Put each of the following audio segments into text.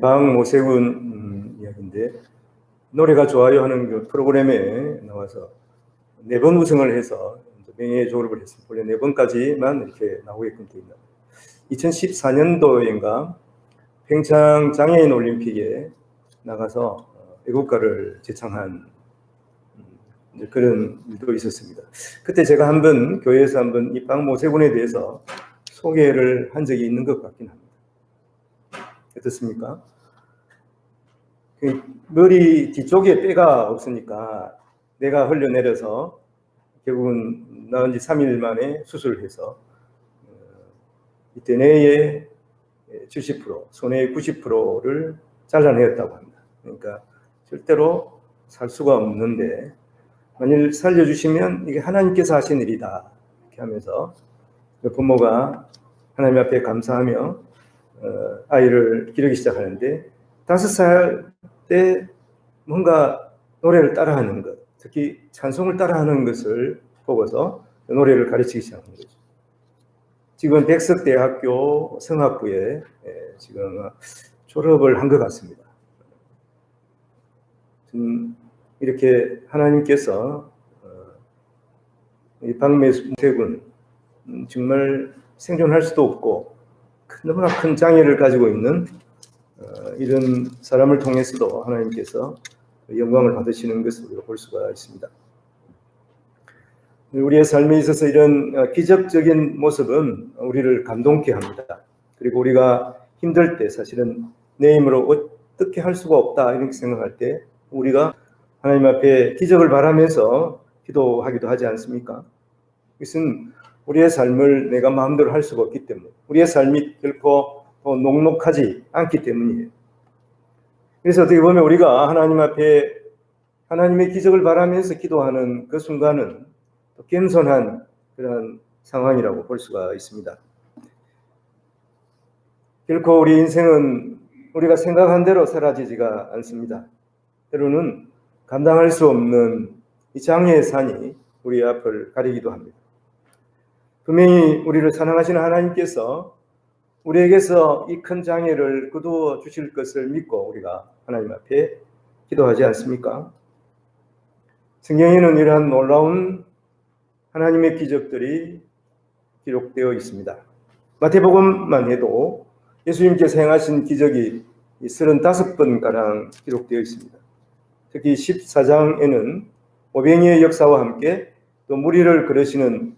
방 모세군 이야기인데, 노래가 좋아요 하는 그 프로그램에 나와서 4번 우승을 해서 명예 졸업을 했습니다. 원래 4번까지만 이렇게 나오게끔 되어 있나. 2014년도인가 평창 장애인 올림픽에 나가서 애국가를 제창한 그런 일도 있었습니다. 그때 제가 한번 교회에서 한번 이 방 모세군에 대해서 소개를 한 적이 있는 것 같긴 합니다. 어떻습니까? 머리 뒤쪽에 뼈가 없으니까 뇌가 흘러내려서 결국은 나은 지 3일 만에 수술을 해서 이때 뇌의 70%, 손해의 90%를 잘라내었다고 합니다. 그러니까 절대로 살 수가 없는데 만일 살려주시면 이게 하나님께서 하신 일이다 이렇게 하면서 부모가 하나님 앞에 감사하며 아이를 기르기 시작하는데 5살 때 뭔가 노래를 따라하는 것, 특히 찬송을 따라하는 것을 보고서 노래를 가르치기 시작한 거죠. 지금 백석대학교 성악부에 지금 졸업을 한 것 같습니다. 이렇게 하나님께서 이 박매세군 정말 생존할 수도 없고 너무나 큰 장애를 가지고 있는 이런 사람을 통해서도 하나님께서 영광을 받으시는 것을 우리가 볼 수가 있습니다. 우리의 삶에 있어서 이런 기적적인 모습은 우리를 감동케 합니다. 그리고 우리가 힘들 때 사실은 내 힘으로 어떻게 할 수가 없다 이렇게 생각할 때 우리가 하나님 앞에 기적을 바라면서 기도하기도 하지 않습니까? 이것은 우리의 삶을 내가 마음대로 할 수가 없기 때문에 우리의 삶이 결코 녹록하지 않기 때문이에요. 그래서 어떻게 보면 우리가 하나님 앞에 하나님의 기적을 바라면서 기도하는 그 순간은 겸손한 그런 상황이라고 볼 수가 있습니다. 결코 우리 인생은 우리가 생각한 대로 사라지지가 않습니다. 때로는 감당할 수 없는 이 장애의 산이 우리 앞을 가리기도 합니다. 분명히 우리를 사랑하시는 하나님께서 우리에게서 이 큰 장애를 거두어 주실 것을 믿고 우리가 하나님 앞에 기도하지 않습니까? 성경에는 이러한 놀라운 하나님의 기적들이 기록되어 있습니다. 마태복음만 해도 예수님께서 행하신 기적이 35번가량 기록되어 있습니다. 특히 14장에는 오병이의 역사와 함께 또 무리를 걸으시는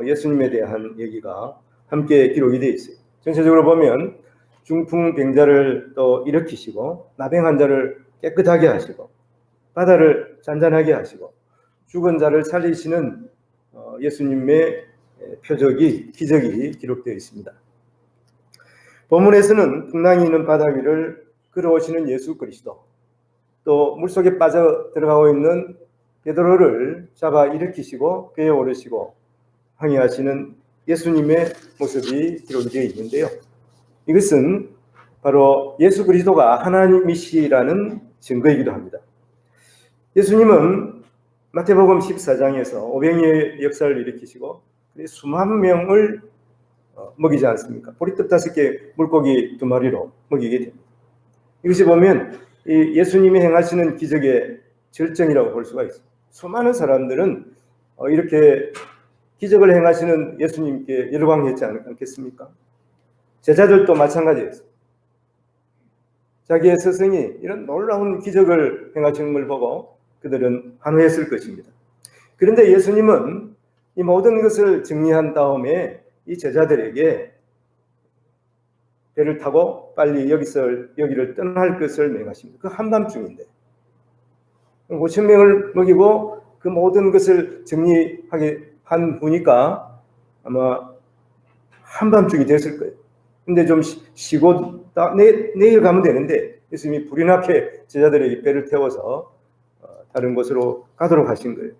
예수님에 대한 얘기가 함께 기록이 되어 있어요. 전체적으로 보면 중풍병자를 또 일으키시고 나병 환자를 깨끗하게 하시고 바다를 잔잔하게 하시고 죽은 자를 살리시는 예수님의 표적이 기적이 기록되어 있습니다. 본문에서는 풍랑이 있는 바다 위를 걸어오시는 예수 그리스도, 또 물속에 빠져 들어가고 있는 베드로를 잡아 일으키시고 배에 오르시고 항해하시는 예수님의 모습이 기록되어 있는데요. 이것은 바로 예수 그리스도가 하나님이시라는 증거이기도 합니다. 예수님은 마태복음 14장에서 오병이의 역사를 일으키시고 수만 명을 먹이지 않습니까? 보리떡 5개, 물고기 2마리로 먹이게 됩니다. 이것이 보면 이 예수님이 행하시는 기적의 절정이라고 볼 수가 있습니다. 수많은 사람들은 이렇게 기적을 행하시는 예수님께 열광했지 않겠습니까? 제자들도 마찬가지였습니다. 자기의 스승이 이런 놀라운 기적을 행하시는 걸 보고 그들은 환호했을 것입니다. 그런데 예수님은 이 모든 것을 정리한 다음에 이 제자들에게 배를 타고 빨리 여기를 떠날 것을 명하십니다. 그 한밤중인데 5,000명을 먹이고 그 모든 것을 정리하게 한 후니까 아마 한밤중이 됐을 거예요. 근데 좀 쉬고 내일 가면 되는데 예수님이 불이 나게 제자들에게 배를 태워서 다른 곳으로 가도록 하신 거예요.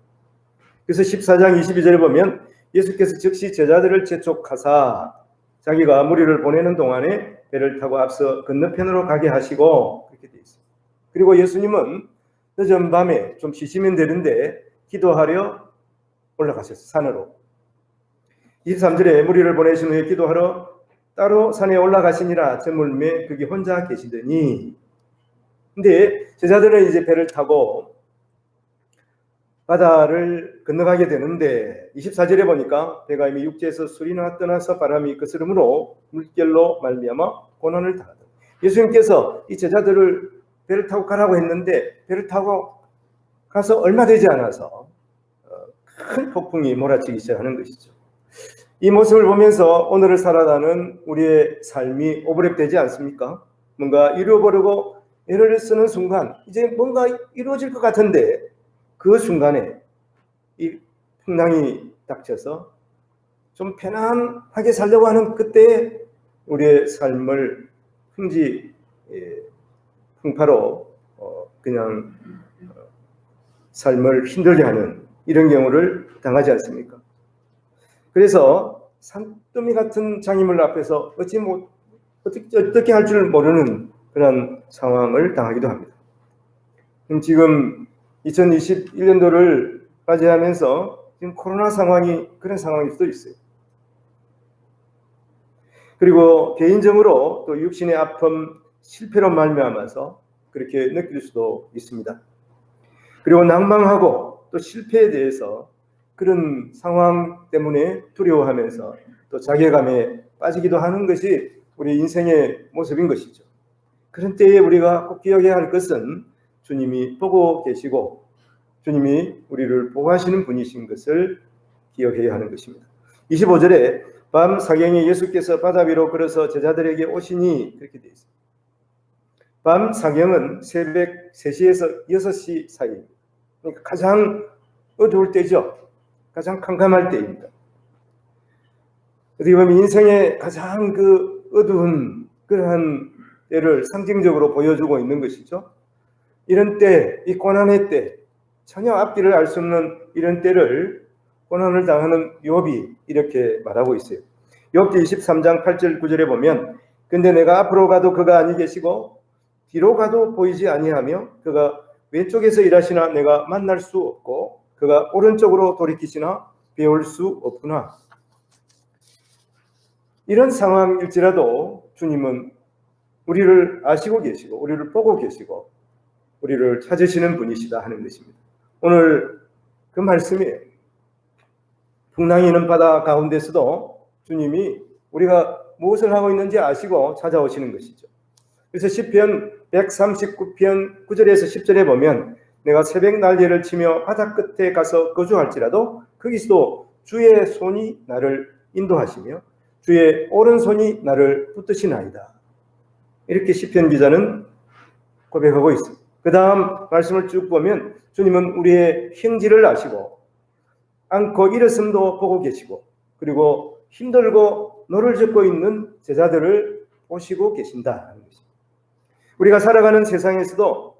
그래서 14장 22절에 보면 예수께서 즉시 제자들을 재촉하사 자기가 무리를 보내는 동안에 배를 타고 앞서 건너편으로 가게 하시고 그렇게 되어 있어요. 그리고 예수님은 늦은 밤에 좀 쉬시면 되는데 기도하려 올라가셨어요. 산으로. 23절에 무리를 보내신 후에 기도하러 따로 산에 올라가시니라 저물매 거기 혼자 계시더니. 근데 제자들은 이제 배를 타고 바다를 건너가게 되는데 24절에 보니까 배가 이미 육지에서 수리나 떠나서 바람이 거스름으로 물결로 말미암아 고난을 당하다. 예수님께서 이 제자들을 배를 타고 가라고 했는데 배를 타고 가서 얼마 되지 않아서 큰 폭풍이 몰아치기 시작하는 것이죠. 이 모습을 보면서 오늘을 살아가는 우리의 삶이 오버랩되지 않습니까? 뭔가 이루어버리고 애를 쓰는 순간 이제 뭔가 이루어질 것 같은데 그 순간에 이 풍랑이 닥쳐서 좀 편안하게 살려고 하는 그때 우리의 삶을 풍파로 그냥 삶을 힘들게 하는 이런 경우를 당하지 않습니까? 그래서 산더미 같은 장애물 앞에서 어떻게 할 줄 모르는 그런 상황을 당하기도 합니다. 지금 2021년도를 맞이하면서 지금 코로나 상황이 그런 상황일 수도 있어요. 그리고 개인적으로 또 육신의 아픔, 실패로 말미암아서 그렇게 느낄 수도 있습니다. 그리고 낭망하고 또 실패에 대해서 그런 상황 때문에 두려워하면서 또 자괴감에 빠지기도 하는 것이 우리 인생의 모습인 것이죠. 그런 때에 우리가 꼭 기억해야 할 것은 주님이 보고 계시고 주님이 우리를 보호하시는 분이신 것을 기억해야 하는 것입니다. 25절에 밤 사경에 예수께서 바다 위로 걸어서 제자들에게 오시니 그렇게 되어 있습니다. 밤 사경은 새벽 3시에서 6시 사이입니다. 그러니까 가장 어두울 때죠. 가장 캄캄할 때입니다. 어떻게 보면 인생의 가장 그 어두운 그러한 때를 상징적으로 보여주고 있는 것이죠. 이런 때, 이 고난의 때, 전혀 앞뒤를 알 수 없는 이런 때를 고난을 당하는 욥이 이렇게 말하고 있어요. 욥기 23장 8절 9절에 보면 근데 내가 앞으로 가도 그가 아니 계시고 뒤로 가도 보이지 아니하며 그가 왼쪽에서 일하시나 내가 만날 수 없고 그가 오른쪽으로 돌이키시나 배울 수 없구나. 이런 상황일지라도 주님은 우리를 아시고 계시고 우리를 보고 계시고 우리를 찾으시는 분이시다 하는 것입니다. 오늘 그 말씀이에요. 풍랑이 있는 바다 가운데서도 주님이 우리가 무엇을 하고 있는지 아시고 찾아오시는 것이죠. 그래서 시편 139편 9절에서 10절에 보면 내가 새벽 날개를 치며 바다 끝에 가서 거주할지라도 거기서도 주의 손이 나를 인도하시며 주의 오른손이 나를 붙드시나이다. 이렇게 시편 기자는 고백하고 있습니다. 그 다음 말씀을 쭉 보면 주님은 우리의 행지를 아시고 안고 일었음도 보고 계시고 그리고 힘들고 노를 젓고 있는 제자들을 보시고 계신다 하는 것입니다. 우리가 살아가는 세상에서도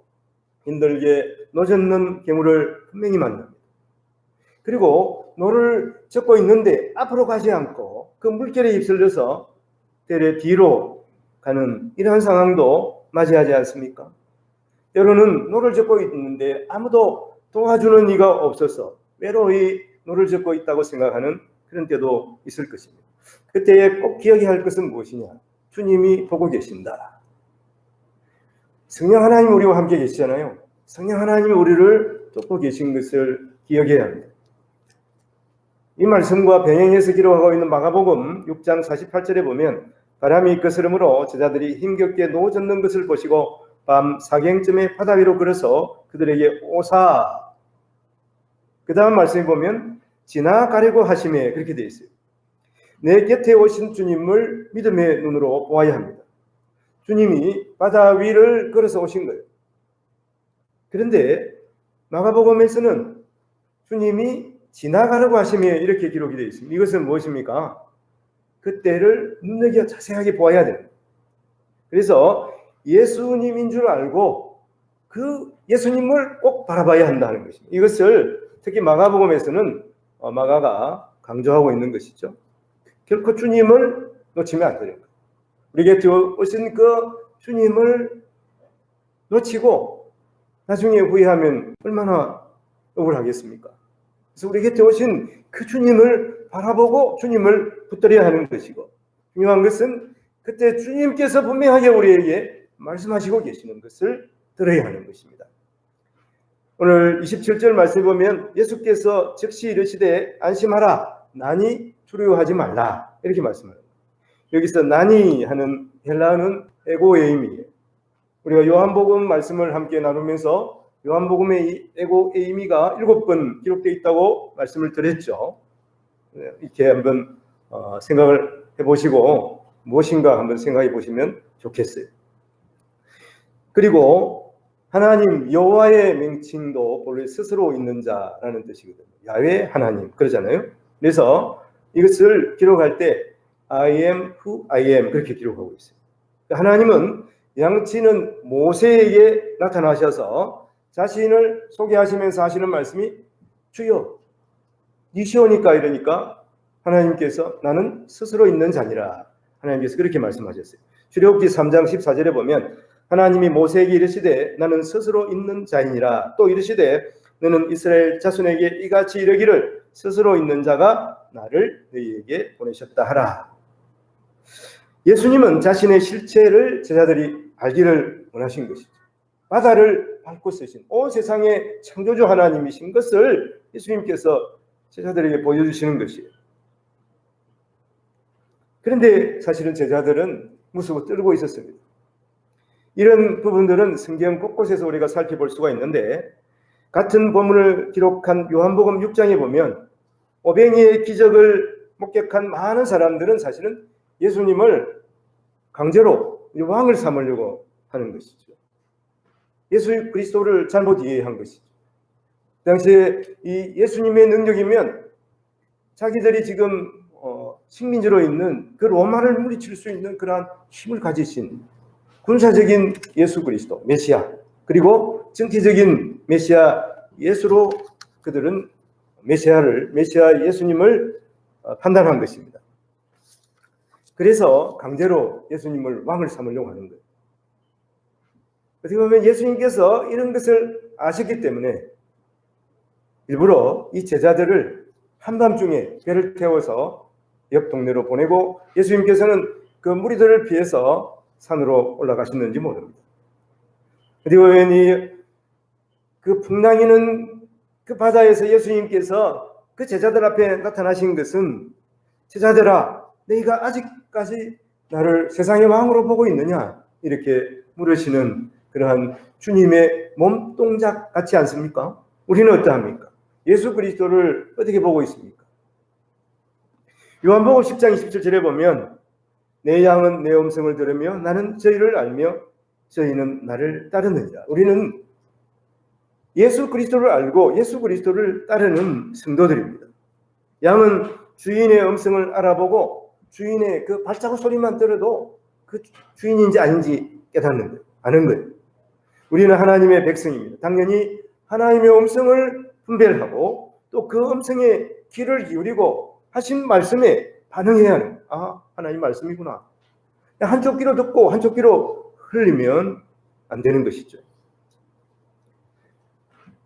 힘들게 노젓는 경우를 분명히 만납니다. 그리고 노를 젓고 있는데 앞으로 가지 않고 그 물결에 휩쓸려서 때려 뒤로 가는 이러한 상황도 맞이하지 않습니까? 때로는 노를 젓고 있는데 아무도 도와주는 이가 없어서 외로이 노를 젓고 있다고 생각하는 그런 때도 있을 것입니다. 그때에 꼭 기억해야 할 것은 무엇이냐? 주님이 보고 계신다. 성령 하나님 우리와 함께 계시잖아요. 성령 하나님이 우리를 돕고 계신 것을 기억해야 합니다. 이 말씀과 병행해서 기록하고 있는 마가복음 6장 48절에 보면 바람이 거스름으로 제자들이 힘겹게 노 젓는 것을 보시고 밤 사경쯤에 바다 위로 걸어서 그들에게 오사. 그 다음 말씀에 보면 지나가려고 하심에 그렇게 되어 있어요. 내 곁에 오신 주님을 믿음의 눈으로 보아야 합니다. 주님이 바다 위를 걸어서 오신 거예요. 그런데 마가복음에서는 주님이 지나가려고 하심에 이렇게 기록이 되어 있습니다. 이것은 무엇입니까? 그때를 눈여겨 자세하게 보아야 됩니다. 그래서 예수님인 줄 알고 그 예수님을 꼭 바라봐야 한다는 것입니다. 이것을 특히 마가복음에서는 마가가 강조하고 있는 것이죠. 결코 주님을 놓치면 안 되는 거예요. 우리 곁에 오신 그 주님을 놓치고 나중에 후회하면 얼마나 억울하겠습니까? 그래서 우리 곁에 오신 그 주님을 바라보고 주님을 붙들어야 하는 것이고 중요한 것은 그때 주님께서 분명하게 우리에게 말씀하시고 계시는 것을 들어야 하는 것입니다. 오늘 27절 말씀에 보면 예수께서 즉시 이르시되 안심하라 난이 두려워하지 말라 이렇게 말씀합니다. 여기서 난이 하는 헬라어는 에고에임이에요. 우리가 요한복음 말씀을 함께 나누면서 요한복음의 이 에고에이미가 7번 기록되어 있다고 말씀을 드렸죠. 이렇게 한번 생각을 해보시고 무엇인가 한번 생각해 보시면 좋겠어요. 그리고 하나님 여호와의 명칭도 본래 스스로 있는 자라는 뜻이거든요. 야훼 하나님 그러잖아요. 그래서 이것을 기록할 때 I am who I am 그렇게 기록하고 있어요. 하나님은 양치는 모세에게 나타나셔서 자신을 소개하시면서 하시는 말씀이 주여 니시오니까 이러니까 하나님께서 나는 스스로 있는 자니라 하나님께서 그렇게 말씀하셨어요. 출애굽기 3장 14절에 보면 하나님이 모세에게 이르시되 나는 스스로 있는 자이니라 또 이르시되 너는 이스라엘 자손에게 이같이 이르기를 스스로 있는 자가 나를 너희에게 보내셨다 하라. 예수님은 자신의 실체를 제자들이 알기를 원하신 것이죠. 바다를 밟고 쓰신 온 세상의 창조주 하나님이신 것을 예수님께서 제자들에게 보여주시는 것이에요. 그런데 사실은 제자들은 무수고 떨고 있었습니다. 이런 부분들은 성경 곳곳에서 우리가 살펴볼 수가 있는데 같은 본문을 기록한 요한복음 6장에 보면 오병이의 기적을 목격한 많은 사람들은 사실은 예수님을 강제로 왕을 삼으려고 하는 것이죠. 예수 그리스도를 잘못 이해한 것이죠. 당시에 이 예수님의 능력이면 자기들이 지금 식민지로 있는 그 로마를 물리칠 수 있는 그러한 힘을 가지신 군사적인 예수 그리스도 메시아 그리고 정치적인 메시아 예수로 그들은 메시아 예수님을 판단한 것입니다. 그래서 강제로 예수님을 왕을 삼으려고 하는 거예요. 어떻게 보면 예수님께서 이런 것을 아셨기 때문에 일부러 이 제자들을 한밤중에 배를 태워서 옆 동네로 보내고 예수님께서는 그 무리들을 피해서 산으로 올라가셨는지 모릅니다. 어떻게 보면 그 풍랑이는 그 바다에서 예수님께서 그 제자들 앞에 나타나신 것은 제자들아 너희가 아직까지 나를 세상의 왕으로 보고 있느냐 이렇게 물으시는 그러한 주님의 몸동작 같지 않습니까? 우리는 어떠합니까? 예수 그리스도를 어떻게 보고 있습니까? 요한복음 10장 27절에 보면 내 양은 내 음성을 들으며 나는 저희를 알며 저희는 나를 따르느니라. 우리는 예수 그리스도를 알고 예수 그리스도를 따르는 성도들입니다. 양은 주인의 음성을 알아보고 주인의 그 발자국 소리만 들어도 그 주인인지 아닌지 깨닫는 거예요. 아는 거예요. 우리는 하나님의 백성입니다. 당연히 하나님의 음성을 분별하고 또 그 음성에 귀를 기울이고 하신 말씀에 반응해야 하는 하나님 말씀이구나. 한쪽 귀로 듣고 한쪽 귀로 흘리면 안 되는 것이죠.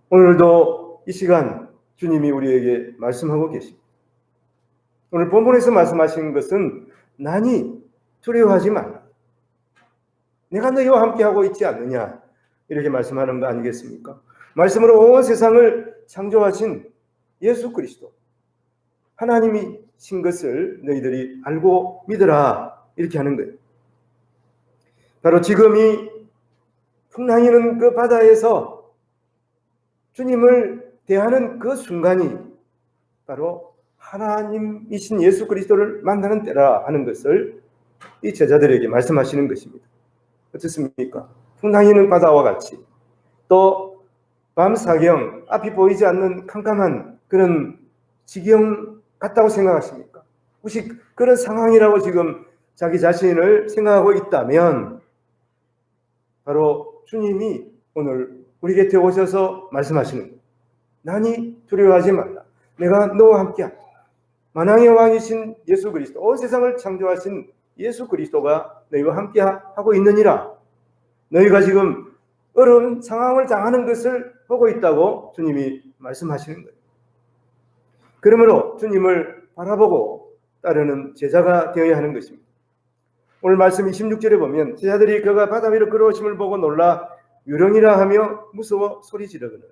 오늘도 이 시간 주님이 우리에게 말씀하고 계십니다. 오늘 본문에서 말씀하신 것은 난이 두려워하지 말라. 내가 너희와 함께하고 있지 않느냐 이렇게 말씀하는 거 아니겠습니까? 말씀으로 온 세상을 창조하신 예수 그리스도 하나님이신 것을 너희들이 알고 믿으라 이렇게 하는 거예요. 바로 지금 이 풍랑이는 그 바다에서 주님을 대하는 그 순간이 바로 하나님이신 예수 그리스도를 만나는 때라 하는 것을 이 제자들에게 말씀하시는 것입니다. 어떻습니까? 풍랑이는 바다와 같이 또 밤사경 앞이 보이지 않는 캄캄한 그런 지경 같다고 생각하십니까? 혹시 그런 상황이라고 지금 자기 자신을 생각하고 있다면 바로 주님이 오늘 우리 곁에 오셔서 말씀하시는 거예요. 난이 두려워하지 말라. 내가 너와 함께하다. 만왕의 왕이신 예수 그리스도, 온 세상을 창조하신 예수 그리스도가 너희와 함께하고 있느니라. 너희가 지금 어려운 상황을 당하는 것을 보고 있다고 주님이 말씀하시는 거예요. 그러므로 주님을 바라보고 따르는 제자가 되어야 하는 것입니다. 오늘 말씀 26절에 보면 제자들이 그가 바다 위로 걸어오심을 보고 놀라 유령이라 하며 무서워 소리 지르거늘.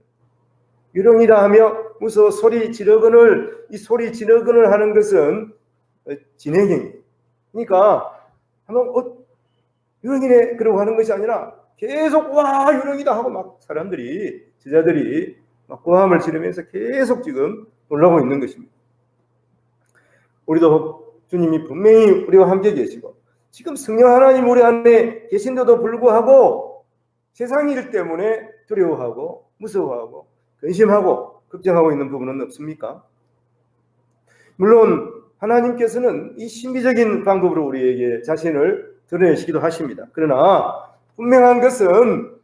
유령이라 하며 무서워 소리 지르거늘. 이 소리 지르거늘 하는 것은 진행형이에요. 그러니까 한번 유령이네 그러고 하는 것이 아니라 계속 와 유령이다 하고 막 사람들이 제자들이 막 고함을 지르면서 계속 지금 놀라고 있는 것입니다. 우리도 주님이 분명히 우리와 함께 계시고 지금 성령 하나님 우리 안에 계신데도 불구하고 세상 일 때문에 두려워하고 무서워하고 근심하고 걱정하고 있는 부분은 없습니까? 물론 하나님께서는 이 신비적인 방법으로 우리에게 자신을 드러내시기도 하십니다. 그러나 분명한 것은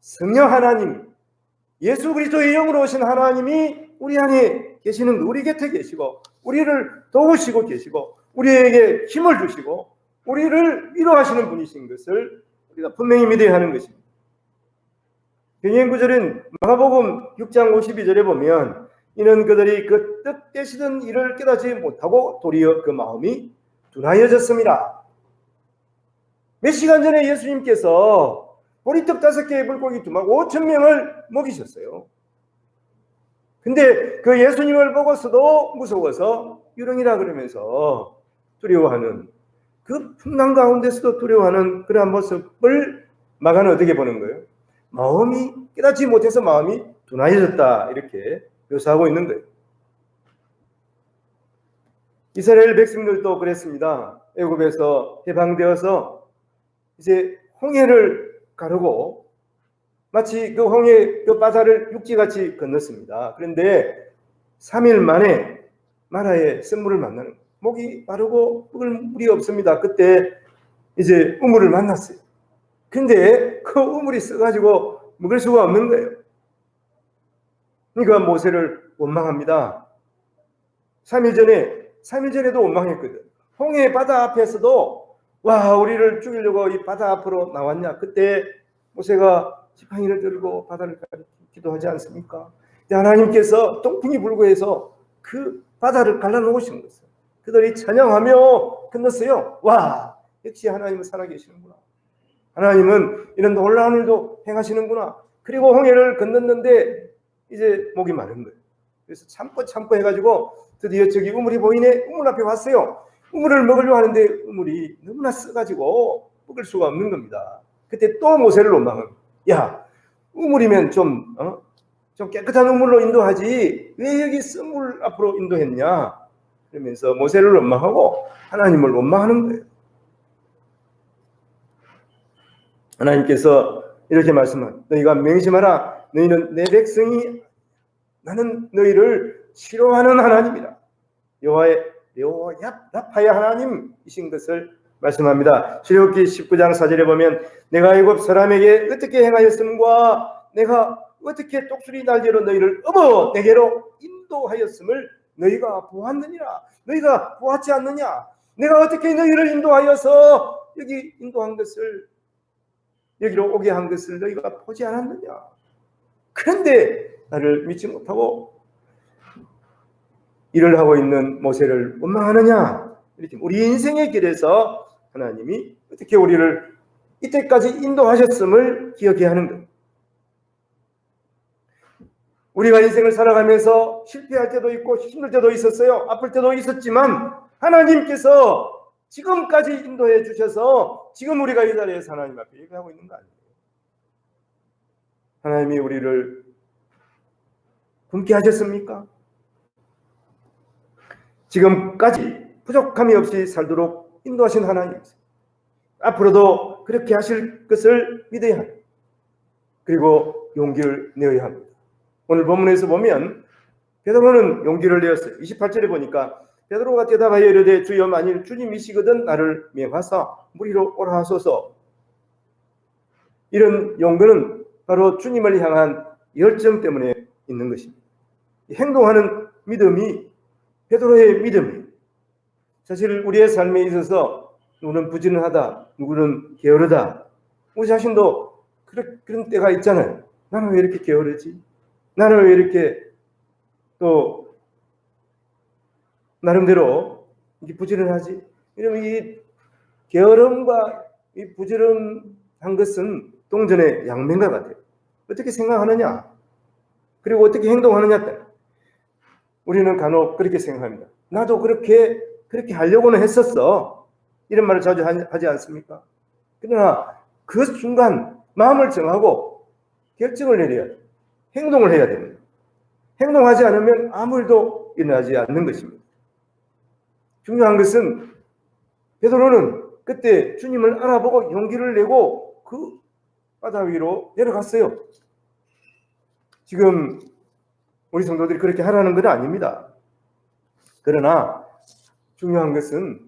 성령 하나님, 예수 그리스도의 영으로 오신 하나님이 우리 안에 계시는, 우리 곁에 계시고 우리를 도우시고 계시고 우리에게 힘을 주시고 우리를 위로하시는 분이신 것을 우리가 분명히 믿어야 하는 것입니다. 병행 구절인 마가복음 6장 52절에 보면 이는 그들이 그 뜻되시던 일을 깨닫지 못하고 도리어 그 마음이 둔하여졌습니다. 몇 시간 전에 예수님께서 보리떡 5개의 물고기 2마리 5,000명을 먹이셨어요. 근데 그 예수님을 보고서도 무서워서 유령이라 그러면서 두려워하는, 그 풍랑 가운데서도 두려워하는 그러한 모습을 마가는 어떻게 보는 거예요? 마음이 깨닫지 못해서 마음이 둔하여졌다 이렇게 묘사하고 있는 거예요. 이스라엘 백성들도 그랬습니다. 애굽에서 해방되어서 이제 홍해를 가르고 마치 그 홍해 그 바다를 육지같이 건넜습니다. 그런데 3일 만에 마라의 샘물을 만나는 거예요. 목이 마르고 먹을 물이 없습니다. 그때 이제 우물을 만났어요. 근데 그 우물이 써가지고 먹을 수가 없는 거예요. 그러니까 모세를 원망합니다. 3일 전에도 원망했거든. 홍해 바다 앞에서도 와 우리를 죽이려고 이 바다 앞으로 나왔냐. 그때 모세가 지팡이를 들고 바다를 가리키기도 하지 않습니까? 하나님께서 동풍이 불고 해서 그 바다를 갈라놓으신 것을 그들이 찬양하며 건넜어요. 와 역시 하나님은 살아계시는구나. 하나님은 이런 놀라운 일도 행하시는구나. 그리고 홍해를 건넜는데 이제 목이 마른 거예요. 그래서 참고 해가지고 드디어 저기 우물이 보이네. 우물 앞에 왔어요. 우물을 먹으려고 하는데 우물이 너무나 써가지고 먹을 수가 없는 겁니다. 그때 또 모세를 원망합니다. 야 우물이면 좀 깨끗한 우물로 인도하지 왜 여기 쓴 물 앞으로 인도했냐. 그러면서 모세를 원망하고 하나님을 원망하는 거예요. 하나님께서 이렇게 말씀합니다. 너희가 명심하라. 너희는 내 백성이 나는 너희를 싫어하는 하나님이라. 여호와야파의 하나님이신 것을 말씀합니다. 출애굽기 19장 4절에 보면 내가 애굽 사람에게 어떻게 행하였음과 내가 어떻게 똑수리 날개로 너희를 업어 내게로 인도하였음을 너희가 보았느니라. 너희가 보았지 않느냐. 내가 어떻게 너희를 인도하여서 여기 인도한 것을 여기로 오게 한 것을 너희가 보지 않았느냐. 그런데 나를 믿지 못하고 일을 하고 있는 모세를 원망하느냐. 이렇게 우리 인생의 길에서 하나님이 어떻게 우리를 이때까지 인도하셨음을 기억해야 하는 거예요. 우리가 인생을 살아가면서 실패할 때도 있고 힘들 때도 있었어요. 아플 때도 있었지만 하나님께서 지금까지 인도해 주셔서 지금 우리가 이 자리에서 하나님 앞에 예배하고 있는 거 아니에요. 하나님이 우리를 굶게 하셨습니까? 지금까지 부족함이 없이 살도록 인도하신 하나님, 앞으로도 그렇게 하실 것을 믿어야 합니다. 그리고 용기를 내어야 합니다. 오늘 본문에서 보면 베드로는 용기를 내었어요. 28절에 보니까 베드로가 대답하여 이르되 주여 만일 주님이시거든 나를 명하사 물 위로 오라 하소서. 이런 용기는 바로 주님을 향한 열정 때문에 있는 것입니다. 행동하는 믿음이 베드로의 믿음이에요. 사실 우리의 삶에 있어서 누구는 부지런하다, 누구는 게으르다. 우리 자신도 그런 때가 있잖아요. 나는 왜 이렇게 게으르지? 나는 왜 이렇게 또 나름대로 이렇게 부지런하지? 이러면 이 게으름과 이 부지런한 것은 동전의 양면과 같아요. 어떻게 생각하느냐, 그리고 어떻게 행동하느냐. 우리는 간혹 그렇게 생각합니다. 나도 그렇게 하려고는 했었어. 이런 말을 자주 하지 않습니까? 그러나 그 순간 마음을 정하고 결정을 내려야 돼. 행동을 해야 됩니다. 행동하지 않으면 아무 일도 일어나지 않는 것입니다. 중요한 것은 베드로는 그때 주님을 알아보고 용기를 내고 그 바다 위로 내려갔어요. 지금 우리 성도들이 그렇게 하라는 건 아닙니다. 그러나 중요한 것은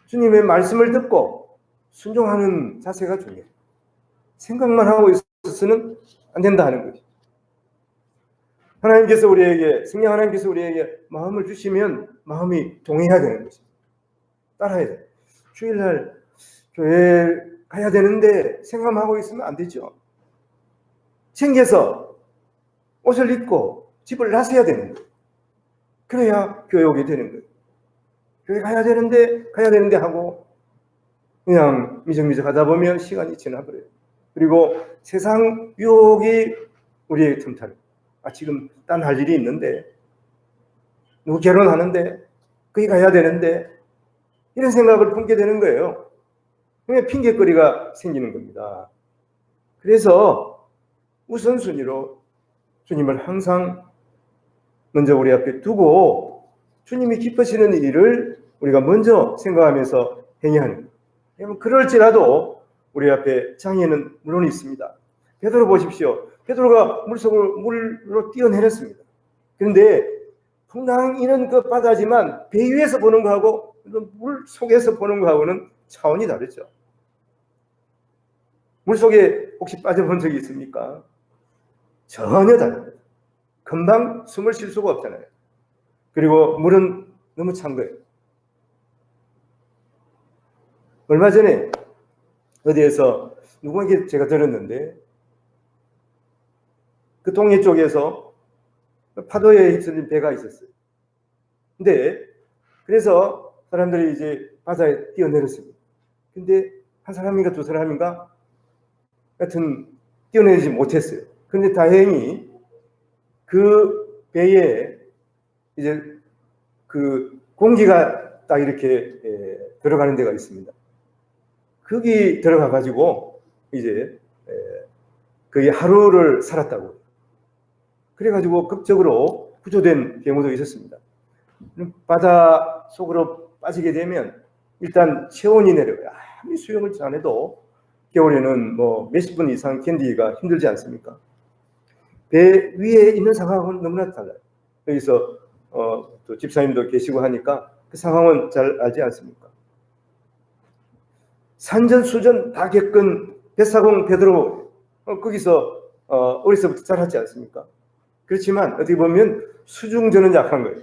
주님의 말씀을 듣고 순종하는 자세가 중요해요. 생각만 하고 있어서는 안 된다 하는 거죠. 하나님께서 우리에게, 성령 하나님께서 우리에게 마음을 주시면 마음이 동의해야 되는 것입니다. 따라야 돼요. 주일날 교회 가야 되는데 생각하고 있으면 안 되죠. 챙겨서 옷을 입고 집을 나서야 되는 거예요. 그래야 교회 오게 되는 거예요. 교회 가야 되는데 하고 그냥 미적미적 하다 보면 시간이 지나버려요. 그리고 세상 유혹이 우리에게 틈타요. 지금 딴 할 일이 있는데, 누구 결혼하는데, 거기 가야 되는데, 이런 생각을 품게 되는 거예요. 그냥 핑계거리가 생기는 겁니다. 그래서 우선순위로 주님을 항상 먼저 우리 앞에 두고 주님이 기뻐하시는 일을 우리가 먼저 생각하면서 행해야 합니다. 그럴지라도 우리 앞에 장애는 물론 있습니다. 베드로 보십시오. 베드로가 물로 뛰어내렸습니다. 그런데 풍랑이는 그 바다지만 배 위에서 보는 거하고 물 속에서 보는 거하고는 차원이 다르죠. 물 속에 혹시 빠져본 적이 있습니까? 전혀 다릅니다. 금방 숨을 쉴 수가 없잖아요. 그리고 물은 너무 찬 거예요. 얼마 전에 어디에서 누구에게 제가 들었는데 그 동해 쪽에서 파도에 휩쓸린 배가 있었어요. 근데 그래서 사람들이 이제 바다에 뛰어내렸습니다. 근데 한 사람인가 두 사람인가 하여튼 뛰어내리지 못했어요. 그런데 다행히 그 배에 이제 그 공기가 딱 이렇게 들어가는 데가 있습니다. 거기 들어가 가지고 이제 거기 하루를 살았다고. 그래가지고 극적으로 구조된 경우도 있었습니다. 바다 속으로 빠지게 되면 일단 체온이 내려가요. 아무리 수영을 잘해도 겨울에는 뭐 몇십 분 이상 견디기가 힘들지 않습니까? 배 위에 있는 상황은 너무나 달라요. 여기서 또 집사님도 계시고 하니까 그 상황은 잘 알지 않습니까? 산전수전 다 겪은 뱃사공 베드로 거기서 어려서부터 자랐지 않습니까? 그렇지만 어떻게 보면 수중전은 약한 거예요.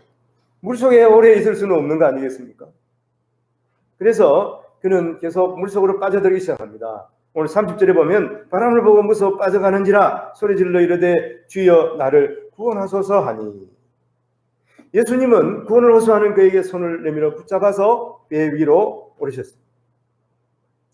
물속에 오래 있을 수는 없는 거 아니겠습니까? 그래서 그는 계속 물속으로 빠져들기 시작합니다. 오늘 30절에 보면 바람을 보고 무서워 빠져가는지라 소리질러 이르되 주여 나를 구원하소서 하니, 예수님은 구원을 호소하는 그에게 손을 내밀어 붙잡아서 배 위로 오르셨습니다.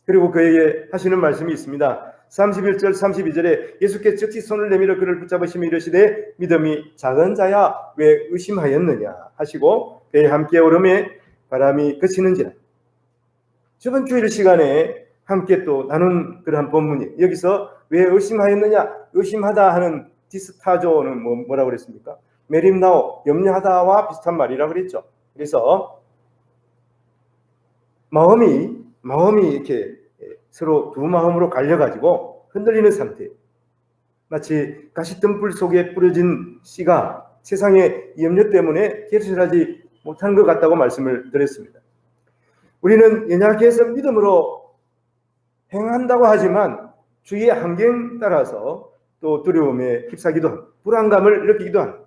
그리고 그에게 하시는 말씀이 있습니다. 31절 32절에 예수께 즉시 손을 내밀어 그를 붙잡으시며 이르시되 믿음이 작은 자야 왜 의심하였느냐 하시고 배에 함께 오르매 바람이 그치는지라. 저번 주일 시간에 함께 또 나눈 그러한 본문이 여기서 왜 의심하였느냐, 의심하다 하는 디스타조는 뭐라고 그랬습니까? 메림나오, 염려하다와 비슷한 말이라고 그랬죠. 그래서 마음이 이렇게 서로 두 마음으로 갈려가지고 흔들리는 상태. 마치 가시덤불 속에 뿌려진 씨가 세상의 염려 때문에 결실하지 못한 것 같다고 말씀을 드렸습니다. 우리는 연약해 해서 믿음으로 행한다고 하지만 주위의 환경 따라서 또 두려움에 휩싸기도 합니다. 불안감을 느끼기도 합니다.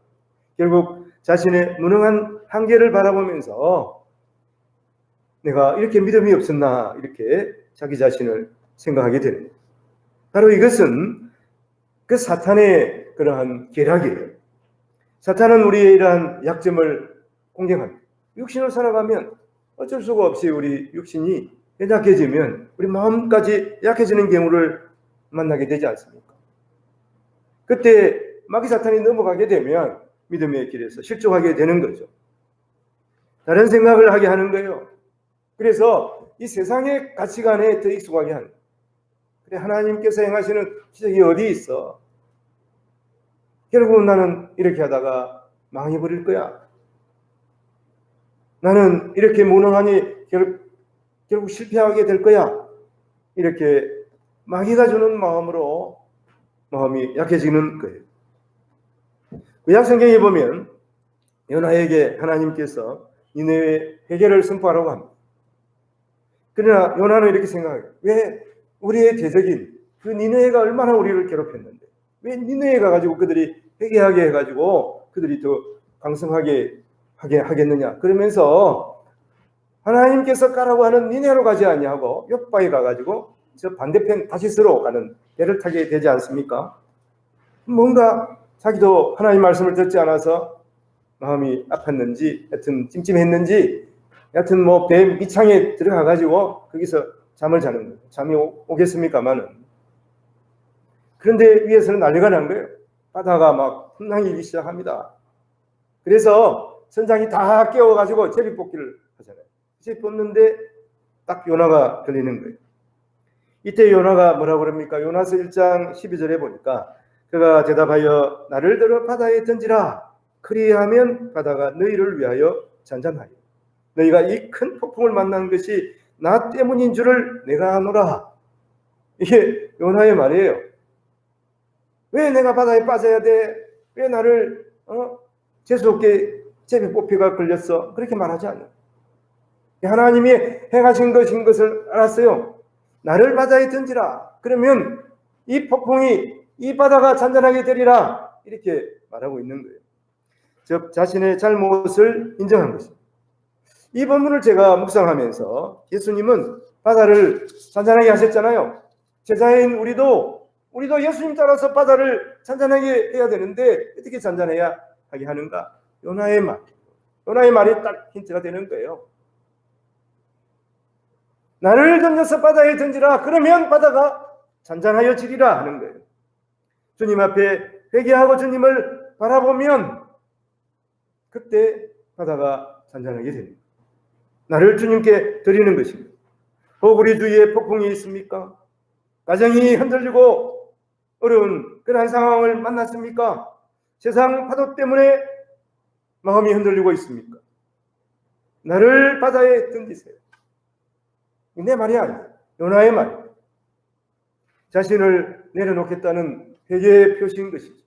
결국 자신의 무능한 한계를 바라보면서 내가 이렇게 믿음이 없었나 이렇게 자기 자신을 생각하게 됩니다. 바로 이것은 그 사탄의 그러한 계략이에요. 사탄은 우리의 이러한 약점을 공격합니다. 육신으로 살아가면 어쩔 수가 없이 우리 육신이 약해지면 우리 마음까지 약해지는 경우를 만나게 되지 않습니까? 그때 마귀 사탄이 넘어가게 되면 믿음의 길에서 실족하게 되는 거죠. 다른 생각을 하게 하는 거예요. 그래서 이 세상의 가치관에 더 익숙하게 하는 거예요. 그래, 하나님께서 행하시는 기적이 어디 있어? 결국은 나는 이렇게 하다가 망해버릴 거야. 나는 이렇게 무능하니 결국 실패하게 될 거야. 이렇게 마귀가 주는 마음으로 마음이 약해지는 거예요. 구약 성경에 보면 요나에게 하나님께서 니네의 회개를 선포하라고 합니다. 그러나 요나는 이렇게 생각해요. 왜 우리의 대적인 그 니네가 얼마나 우리를 괴롭혔는데 왜 니네에 가가지고 그들이 회개하게 해가지고 그들이 더 강성하게 하게 하겠느냐. 그러면서 하나님께서 가라고 하는 니네로 가지 아니하고 욥바에 가가지고 저 반대편 다시스로 가는 배를 타게 되지 않습니까? 뭔가 자기도 하나님 말씀을 듣지 않아서 마음이 아팠는지 하여튼 찜찜했는지 하여튼 뭐 배 밑창에 들어가가지고 거기서 잠을 자는 거예요. 잠이 오겠습니까마는. 그런데 위에서는 난리가 난 거예요. 바다가 막 흠랑이기 시작합니다. 그래서 선장이 다 깨워가지고 제비뽑기를 하잖아요. 제비뽑는데 딱 요나가 들리는 거예요. 이때 요나가 뭐라고 그럽니까? 요나서 1장 12절에 보니까 그가 대답하여 나를 들어 바다에 던지라. 그리하면 바다가 너희를 위하여 잔잔하여 너희가 이 큰 폭풍을 만난 것이 나 때문인 줄을 내가 아노라. 이게 요나의 말이에요. 왜 내가 바다에 빠져야 돼? 왜 나를 재수없게 제비뽑기가 걸렸어? 그렇게 말하지 않아요. 하나님이 행하신 것인 것을 알았어요. 나를 바다에 던지라. 그러면 이 폭풍이 이 바다가 잔잔하게 되리라. 이렇게 말하고 있는 거예요. 즉 자신의 잘못을 인정한 것입니다. 이 본문을 제가 묵상하면서 예수님은 바다를 잔잔하게 하셨잖아요. 제자인 우리도 예수님 따라서 바다를 잔잔하게 해야 되는데 어떻게 잔잔해야 하게 하는가? 요나의 말이 딱 힌트가 되는 거예요. 나를 던져서 바다에 던지라. 그러면 바다가 잔잔하여 지리라 하는 거예요. 주님 앞에 회개하고 주님을 바라보면 그때 바다가 잔잔하게 됩니다. 나를 주님께 드리는 것입니다. 혹 우리 주위에 폭풍이 있습니까? 가정이 흔들리고 어려운 그런 상황을 만났습니까? 세상 파도 때문에 마음이 흔들리고 있습니까? 나를 바다에 던지세요. 내 말이 아니에요. 요나의 말이에요. 자신을 내려놓겠다는 회개의 표시인 것이죠.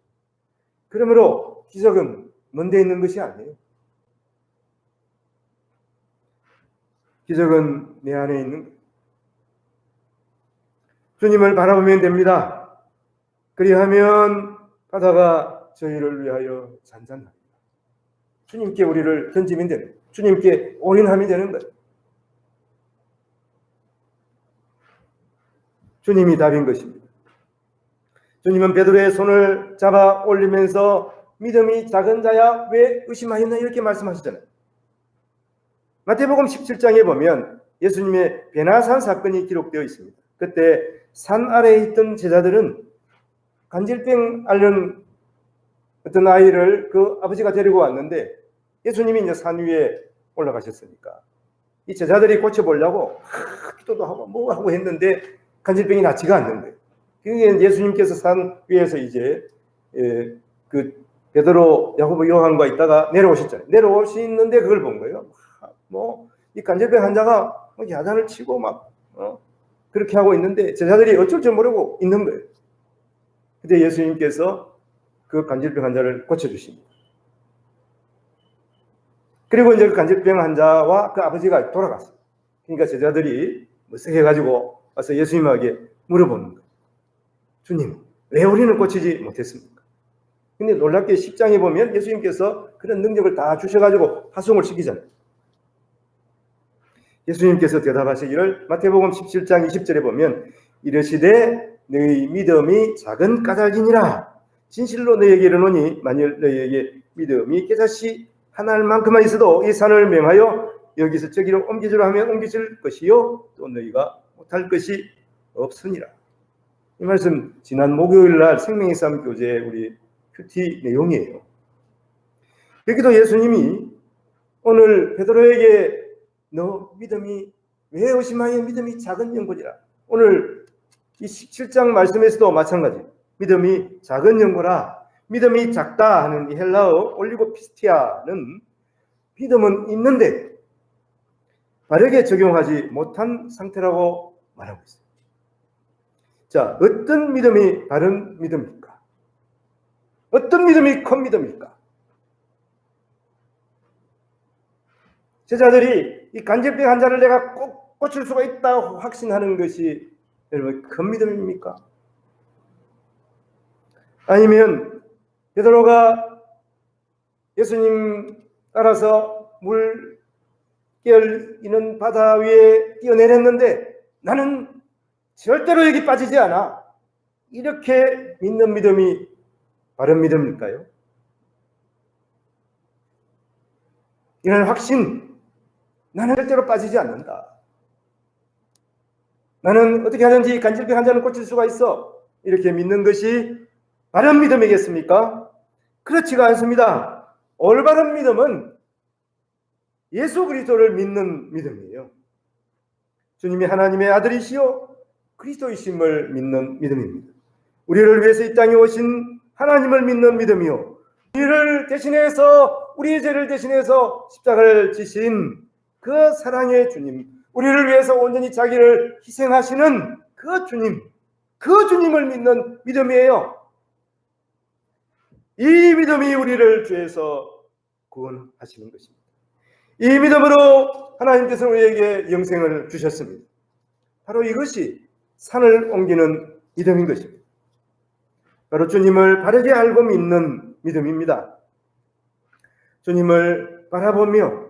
그러므로 기적은 먼데 있는 것이 아니에요. 기적은 내 안에 있는 거예요. 주님을 바라보면 됩니다. 그리하면 바다가 저희를 위하여 잔잔합니다. 주님께 우리를 던지면 되는 거예요. 주님께 올인하면 되는 거예요. 주님이 답인 것입니다. 주님은 베드로의 손을 잡아 올리면서 믿음이 작은 자야 왜 의심하였나 이렇게 말씀하시잖아요. 마태복음 17장에 보면 예수님의 베나산 사건이 기록되어 있습니다. 그때 산 아래에 있던 제자들은 간질병 앓는 어떤 아이를 그 아버지가 데리고 왔는데 예수님이 이제 산 위에 올라가셨으니까 이 제자들이 고쳐보려고 기도도 하고 뭐 하고 했는데 간질병이 낫지가 않는 거예요. 그게 예수님께서 산 위에서 이제 그 베드로, 야고보, 요한과 있다가 내려오셨잖아요. 내려오시는데 그걸 본 거예요. 뭐 이 간질병 환자가 야단을 치고 막 그렇게 하고 있는데 제자들이 어쩔 줄 모르고 있는 거예요. 그때 예수님께서 그 간질병 환자를 고쳐주십니다. 그리고 이제 그 간질병 환자와 그 아버지가 돌아갔어요. 그러니까 제자들이 무색해가지고 와서 예수님에게 물어보는 거예요. 주님, 왜 우리는 고치지 못했습니까? 근데 놀랍게 10장에 보면 예수님께서 그런 능력을 다 주셔가지고 파송을 시키잖아요. 예수님께서 대답하시기를 마태복음 17장 20절에 보면 이르시되 너희 믿음이 작은 까닭이니라. 진실로 너희에게 이르노니 만일 너희에게 믿음이 깨끗이 하나만큼만 있어도 이 산을 명하여 여기서 저기로 옮기주라 하면 옮겨질 것이요 또 너희가 못할 것이 없으니라. 이 말씀 지난 목요일 날 생명의 삶 교재 우리 큐티 내용이에요. 여기도 예수님이 오늘 베드로에게 너 믿음이 왜 의심하여 믿음이 작은 영혼이라. 오늘 이 17장 말씀에서도 마찬가지. 믿음이 작은 영혼아, 믿음이 작다 하는 이 헬라어 올리고피스티아는 믿음은 있는데 바르게 적용하지 못한 상태라고 말하고 있어요. 자, 어떤 믿음이 바른 믿음입니까? 어떤 믿음이 큰 믿음입니까? 제자들이 이 간질병 환자를 내가 꼭 고칠 수가 있다고 확신하는 것이 여러분 큰 믿음입니까? 아니면 베드로가 예수님 따라서 물결 있는 바다 위에 뛰어내렸는데 나는 절대로 여기 빠지지 않아. 이렇게 믿는 믿음이 바른 믿음일까요? 이런 확신, 나는 절대로 빠지지 않는다. 나는 어떻게 하든지 간질병 환자는 고칠 수가 있어. 이렇게 믿는 것이 바른 믿음이겠습니까? 그렇지가 않습니다. 올바른 믿음은 예수 그리스도를 믿는 믿음이에요. 주님이 하나님의 아들이시요 그리스도이심을 믿는 믿음입니다. 우리를 위해서 이 땅에 오신 하나님을 믿는 믿음이요, 우리를 대신해서, 우리의 죄를 대신해서 십자가를 지신 그 사랑의 주님, 우리를 위해서 온전히 자기를 희생하시는 그 주님, 그 주님을 믿는 믿음이에요. 이 믿음이 우리를 죄에서 구원하시는 것입니다. 이 믿음으로 하나님께서 우리에게 영생을 주셨습니다. 바로 이것이 산을 옮기는 믿음인 것입니다. 바로 주님을 바르게 알고 믿는 믿음입니다. 주님을 바라보며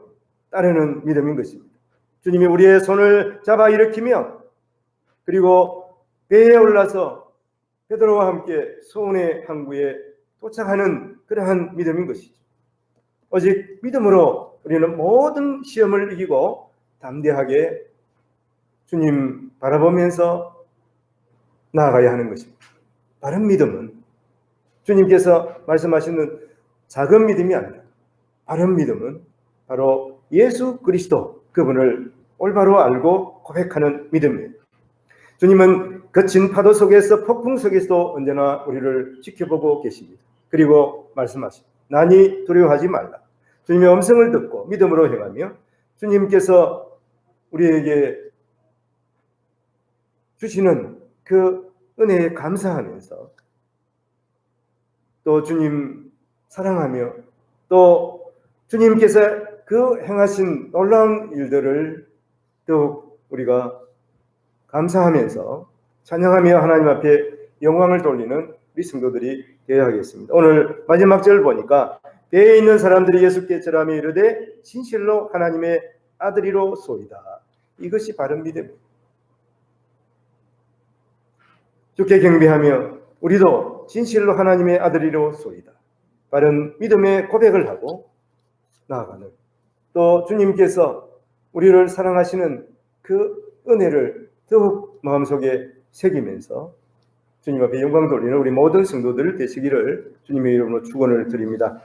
따르는 믿음인 것입니다. 주님이 우리의 손을 잡아 일으키며 그리고 배에 올라서 베드로와 함께 소원의 항구에 도착하는 그러한 믿음인 것이죠. 오직 믿음으로 우리는 모든 시험을 이기고 담대하게 주님 바라보면서 나아가야 하는 것입니다. 바른 믿음은 주님께서 말씀하시는 작은 믿음이 아니라 바른 믿음은 바로 예수 그리스도 그분을 올바로 알고 고백하는 믿음이에요. 주님은 거친 파도 속에서 폭풍 속에서도 언제나 우리를 지켜보고 계십니다. 그리고 말씀하십니다. 난이 두려워하지 말라. 주님의 음성을 듣고 믿음으로 행하며 주님께서 우리에게 주시는 그 은혜에 감사하면서 또 주님 사랑하며 또 주님께서 그 행하신 놀라운 일들을 더욱 우리가 감사하면서 찬양하며 하나님 앞에 영광을 돌리는 우리 성도들이 되어야 하겠습니다. 오늘 마지막 절 보니까 배에 있는 사람들이 예수께 절하며 이르되 진실로 하나님의 아들이로소이다. 이것이 바른 믿음입니다. 주께 경배하며 우리도 진실로 하나님의 아들이로소이다. 바른 믿음의 고백을 하고 나아가는, 또 주님께서 우리를 사랑하시는 그 은혜를 더욱 마음속에 새기면서 주님 앞에 영광 돌리는 우리 모든 성도들 되시기를 주님의 이름으로 축원을 드립니다.